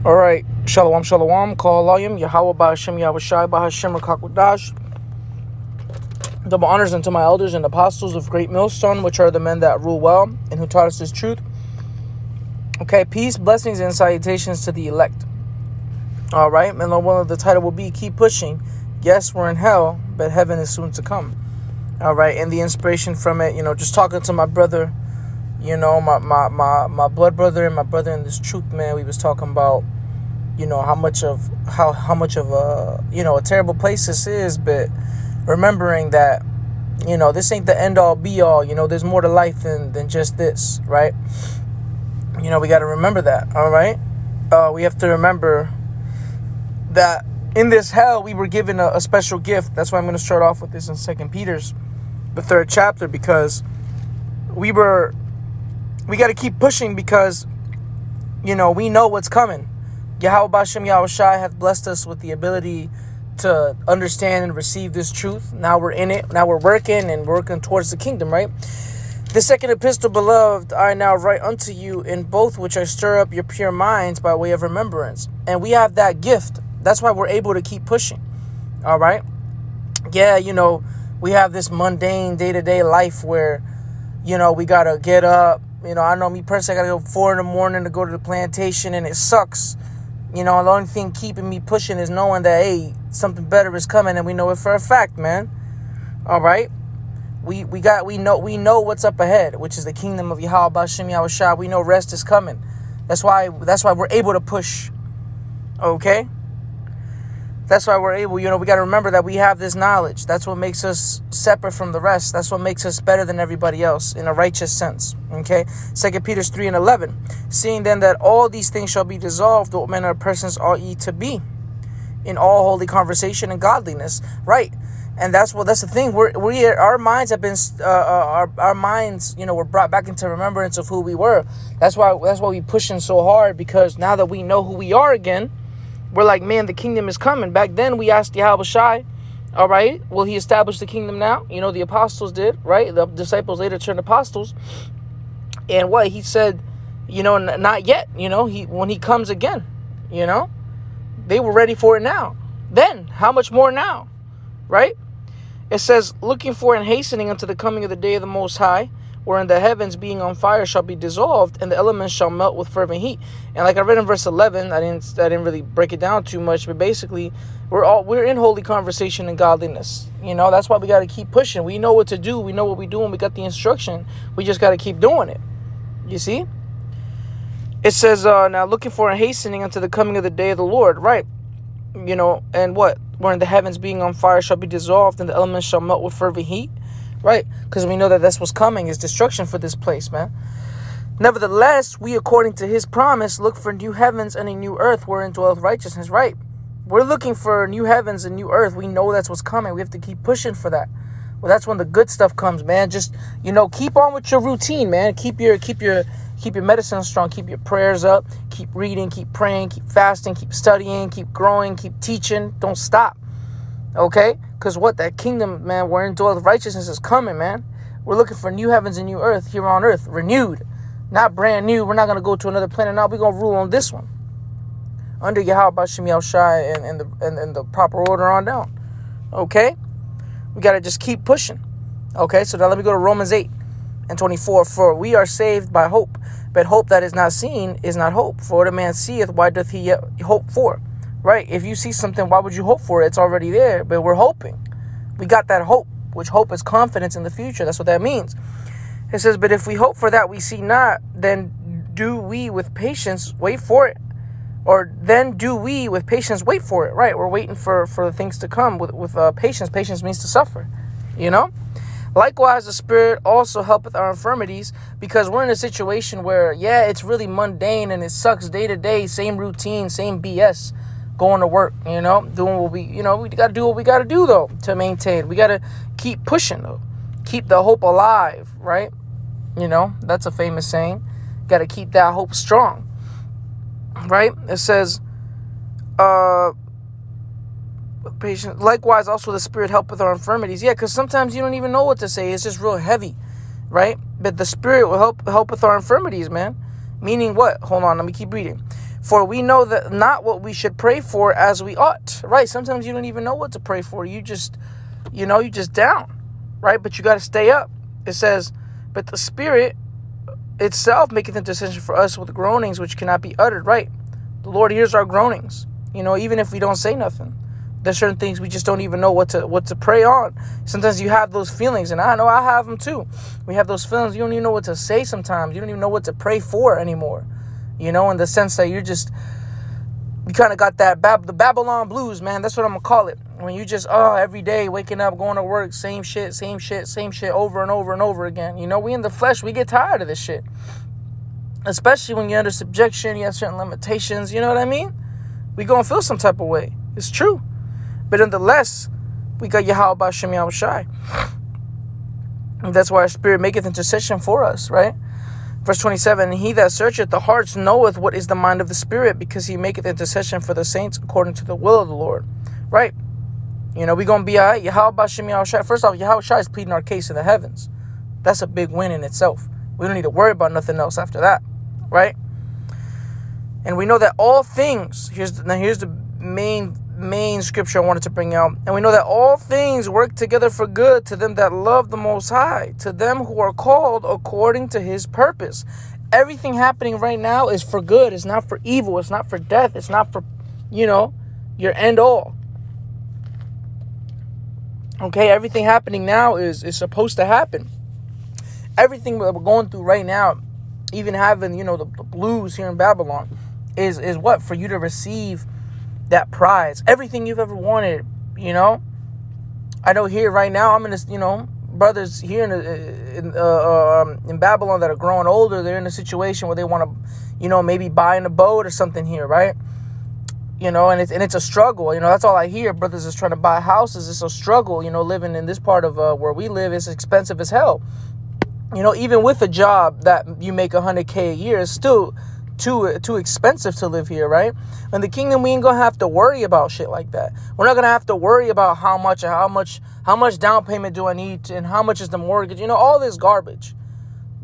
All right, Shalom, Shalom, Kol Alayim, Yahweh Ba'Hashem, Yahweh Shai Ba'Hashem, Rakakwadash. Double honors unto my elders and apostles of Great Millstone, which are the men that rule well and who taught us this truth. Okay, peace, blessings, and salutations to the elect. All right, and one of the title will be Keep Pushing. Yes, we're in hell, but heaven is soon to come. All right, and the inspiration from it, just talking to my brother, my blood brother and my brother in this truth, man. We was talking about, how much of a terrible place this is, but remembering that, this ain't the end all be all. There's more to life than just this, right? We got to remember that. All right, we have to remember that in this hell we were given a special gift. That's why I'm going to start off with this in 2 Peter's, the 3rd chapter, because we got to keep pushing because, we know what's coming. Yahweh Ba'Hashem Yahweh Shai hath blessed us with the ability to understand and receive this truth. Now we're in it. Now we're working towards the kingdom, right? The second epistle, beloved, I now write unto you, in both which I stir up your pure minds by way of remembrance. And we have that gift. That's why we're able to keep pushing. All right? Yeah, we have this mundane day-to-day life where, we got to get up. I know me personally, I got to go 4 a.m. to go to the plantation, and it sucks. The only thing keeping me pushing is knowing that, hey, something better is coming, and we know it for a fact, man. All right? We know what's up ahead, which is the kingdom of Yahweh Ba'Hashem Yahweh Shai. We know rest is coming. That's why we're able to push. Okay? That's why we're able, we got to remember that we have this knowledge. That's what makes us separate from the rest. That's what makes us better than everybody else in a righteous sense. Okay? 2 Peter 3:11. Seeing then that all these things shall be dissolved, what manner of persons ought ye to be in all holy conversation and godliness. Right. And that's the thing. Our minds have been, our minds, were brought back into remembrance of who we were. That's why we pushing so hard, because now that we know who we are again, we're like, man, the kingdom is coming. Back then, we asked Yahweh Shai, all right, will he establish the kingdom now? The apostles did, right? The disciples later turned apostles. And what? He said, not yet, when he comes again, they were ready for it now. Then, how much more now, right? It says, looking for and hastening unto the coming of the day of the Most High, wherein the heavens being on fire shall be dissolved, and the elements shall melt with fervent heat. And like I read in verse 11, I didn't really break it down too much, but basically, we're in holy conversation and godliness. That's why we got to keep pushing. We know what to do. We know what we're doing. We got the instruction. We just got to keep doing it. You see? It says, now looking for and hastening unto the coming of the day of the Lord, right? And what? Wherein the heavens being on fire shall be dissolved, and the elements shall melt with fervent heat. Right, because we know that that's what's coming, is destruction for this place, man. Nevertheless, we, according to his promise, look for new heavens and a new earth wherein dwelleth righteousness. Right, we're looking for new heavens and new earth. We know that's what's coming. We have to keep pushing for that. Well, that's when the good stuff comes, man. Just, keep on with your routine, man. Keep your medicine strong. Keep your prayers up. Keep reading. Keep praying. Keep fasting. Keep studying. Keep growing. Keep teaching. Don't stop. Okay? Because that kingdom, man, wherein dwelleth righteousness is coming, man. We're looking for new heavens and new earth here on earth. Renewed. Not brand new. We're not going to go to another planet now. We're going to rule on this one. Under Yahweh Ba'Hashem Yahweh Shai and the proper order on down. Okay? We got to just keep pushing. Okay? So now let me go to Romans 8:24. For we are saved by hope. But hope that is not seen is not hope. For what a man seeth, why doth he yet hope for? Right? If you see something, why would you hope for it? It's already there, but we're hoping. We got that hope, which hope is confidence in the future. That's what that means. It says, but if we hope for that we see not, then do we with patience wait for it. Or then do we with patience wait for it. Right? We're waiting for the things to come with patience. Patience means to suffer. Likewise, the Spirit also helpeth our infirmities, because we're in a situation where, it's really mundane and it sucks day to day, same routine, same BS. Going to work, doing what we got to do what we got to do, though, to maintain. We got to keep pushing, though. Keep the hope alive, right? That's a famous saying. Got to keep that hope strong, right? It says, patience. Likewise, also the Spirit helpeth our infirmities. Yeah, because sometimes you don't even know what to say. It's just real heavy, right? But the Spirit will help with our infirmities, man. Meaning what? Hold on, let me keep reading. For we know that not what we should pray for as we ought. Right? Sometimes you don't even know what to pray for. You just down. Right? But you got to stay up. It says, but the Spirit itself maketh intercession for us with groanings which cannot be uttered. Right? The Lord hears our groanings. Even if we don't say nothing. There's certain things we just don't even know what to pray on. Sometimes you have those feelings, and I know I have them too. We have those feelings. You don't even know what to say sometimes. You don't even know what to pray for anymore. In the sense that you kind of got the Babylon blues, man. That's what I'm going to call it. When you just, every day waking up, going to work, same shit over and over and over again. We in the flesh, we get tired of this shit. Especially when you're under subjection, you have certain limitations. You know what I mean? We going to feel some type of way. It's true. But nonetheless, we got Yahweh B'Shem Yahweh Shai. And that's why our Spirit maketh intercession for us, right? Verse 27, he that searcheth the hearts knoweth what is the mind of the Spirit, because he maketh intercession for the saints according to the will of the Lord, right? We going to be all right. Yahweh B'Shem Yahweh Shai. First off, Yahweh Shai is pleading our case in the heavens. That's a big win in itself. We don't need to worry about nothing else after that, right? And we know that all things, here's the main scripture I wanted to bring out. And we know that all things work together for good to them that love the Most High, to them who are called according to his purpose. Everything happening right now is for good. It's not for evil. It's not for death. It's not for, your end all. Okay, everything happening now is supposed to happen. Everything that we're going through right now, even having, the blues here in Babylon, is what? For you to receive that prize, everything you've ever wanted. I know here right now, I'm in this, brothers here in Babylon that are growing older. They're in a situation where they want to, maybe buying a boat or something here, right? And it's a struggle. That's all I hear. Brothers is trying to buy houses. It's a struggle. Living in this part of where we live is expensive as hell. Even with a job that you make $100K a year, it's still too expensive to live here, right? In the kingdom, we ain't gonna have to worry about shit like that. We're not gonna have to worry about how much down payment do I need and how much is the mortgage. All this garbage.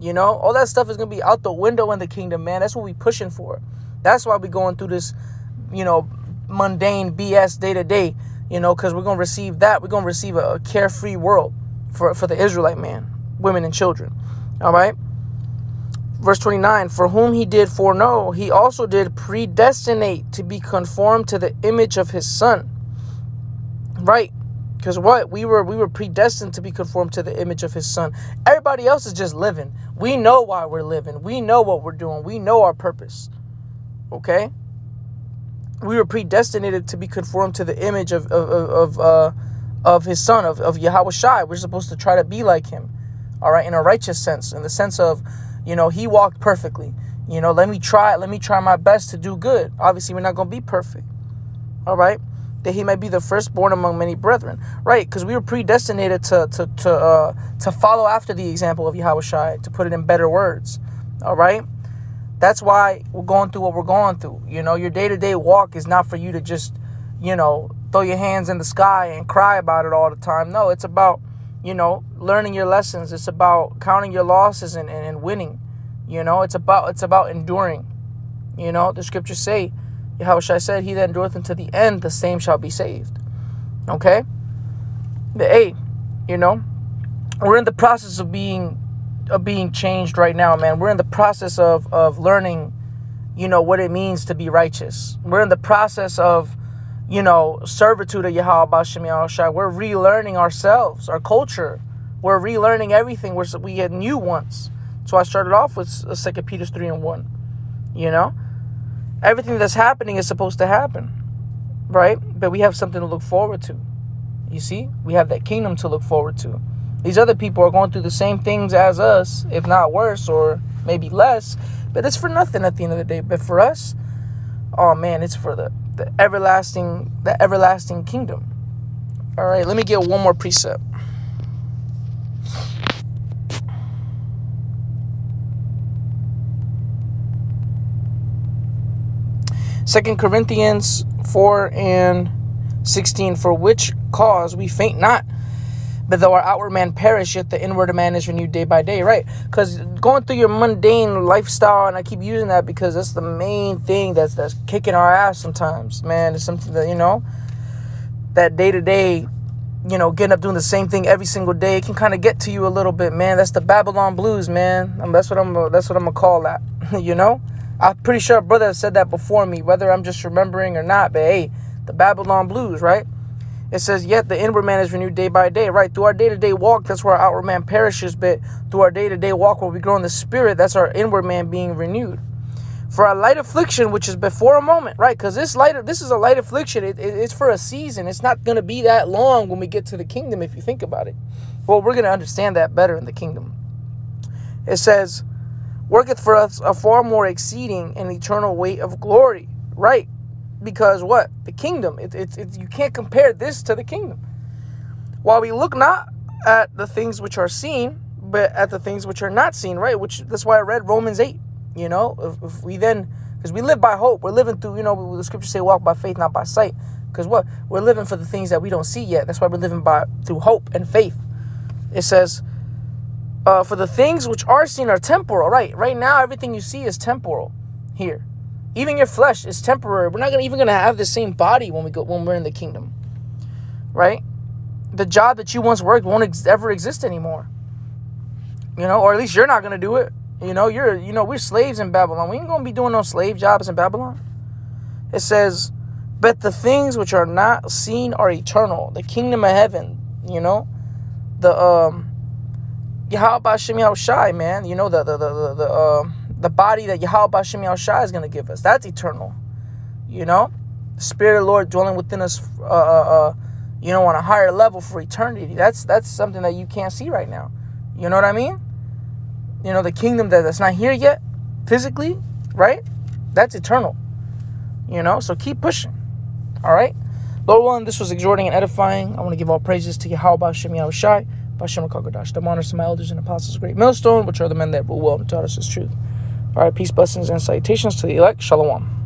All that stuff is gonna be out the window in the kingdom, man. That's what we pushing for. That's why we going through this, mundane BS day to day. Because we're gonna receive that. We're gonna receive a carefree world for the Israelite man, women and children. All right. Verse 29, for whom he did foreknow, he also did predestinate to be conformed to the image of his Son. Right? Because what? We were predestined to be conformed to the image of his Son. Everybody else is just living. We know why we're living. We know what we're doing. We know our purpose. Okay? We were predestinated to be conformed to the image of his Son, of Yahweh Shai. We're supposed to try to be like him. All right? In a righteous sense. In the sense of, he walked perfectly. Let me try my best to do good. Obviously, we're not going to be perfect. All right? That he might be the firstborn among many brethren. Right? Because we were predestinated to follow after the example of Yahweh Shai, to put it in better words. All right? That's why we're going through what we're going through. Your day-to-day walk is not for you to just, throw your hands in the sky and cry about it all the time. No, it's about, learning your lessons. It's about counting your losses and winning. It's about enduring. The scriptures say, Yahweh Shai said, he that endureth unto the end, the same shall be saved. Okay? But hey, we're in the process of being changed right now, man. We're in the process of learning, what it means to be righteous. We're in the process of, servitude of Yahweh B'Shem Yahweh Shai. We're relearning ourselves, our culture. We're relearning everything we had knew once. So I started off with 2 Peter 3:1. Everything that's happening is supposed to happen, right? But we have something to look forward to. You see? We have that kingdom to look forward to. These other people are going through the same things as us, if not worse, or maybe less. But it's for nothing at the end of the day. But for us, oh man, it's for the everlasting kingdom. All right, let me get one more precept. Second Corinthians 4:16, for which cause we faint not, But though our outward man perish, yet the inward man is renewed day by day, right? Because going through your mundane lifestyle, and I keep using that because that's the main thing that's kicking our ass sometimes, man. It's something that, that day-to-day, getting up doing the same thing every single day, it can kind of get to you a little bit, man. That's the Babylon blues, man. That's what I'm gonna call that. I'm pretty sure a brother has said that before me, whether I'm just remembering or not. But hey, the Babylon blues, right? It says, yet the inward man is renewed day by day, right? Through our day-to-day walk, that's where our outward man perishes. But through our day-to-day walk, where we grow in the spirit, that's our inward man being renewed. For our light affliction, which is before a moment, right? Because this is a light affliction. It's for a season. It's not going to be that long when we get to the kingdom, if you think about it. Well, we're going to understand that better in the kingdom. It says, worketh for us a far more exceeding and eternal weight of glory, right? Because what? The kingdom. You can't compare this to the kingdom. While we look not at the things which are seen, but at the things which are not seen, right? That's why I read Romans 8. If we then, because we live by hope. We're living through, the scriptures say walk by faith, not by sight. Because what? We're living for the things that we don't see yet. That's why we're living through hope and faith. It says, for the things which are seen are temporal, right? Right now, everything you see is temporal here. Even your flesh is temporary. We're not even gonna have the same body when we're in the kingdom, right? The job that you once worked won't ever exist anymore, or at least you're not gonna do it. We're slaves in Babylon. We ain't gonna be doing no slave jobs in Babylon. It says, but the things which are not seen are eternal. The kingdom of heaven, the Yahweh B'Shem Yahushai, man. The body that Yahweh B'Shem Yahushai is going to give us. That's eternal. The Spirit of the Lord dwelling within us, on a higher level for eternity. That's something that you can't see right now. You know what I mean? The kingdom that's not here yet, physically, right? That's eternal. So keep pushing. All right? Lord willing, this was exhorting and edifying. I want to give all praises to Yahweh B'Shem Yahushai, B'Shem HaKadosh. The honors to my elders and apostles of Great Millstone, which are the men that rule well and taught us His truth. All right, peace, blessings, and salutations to the elect. Shalom.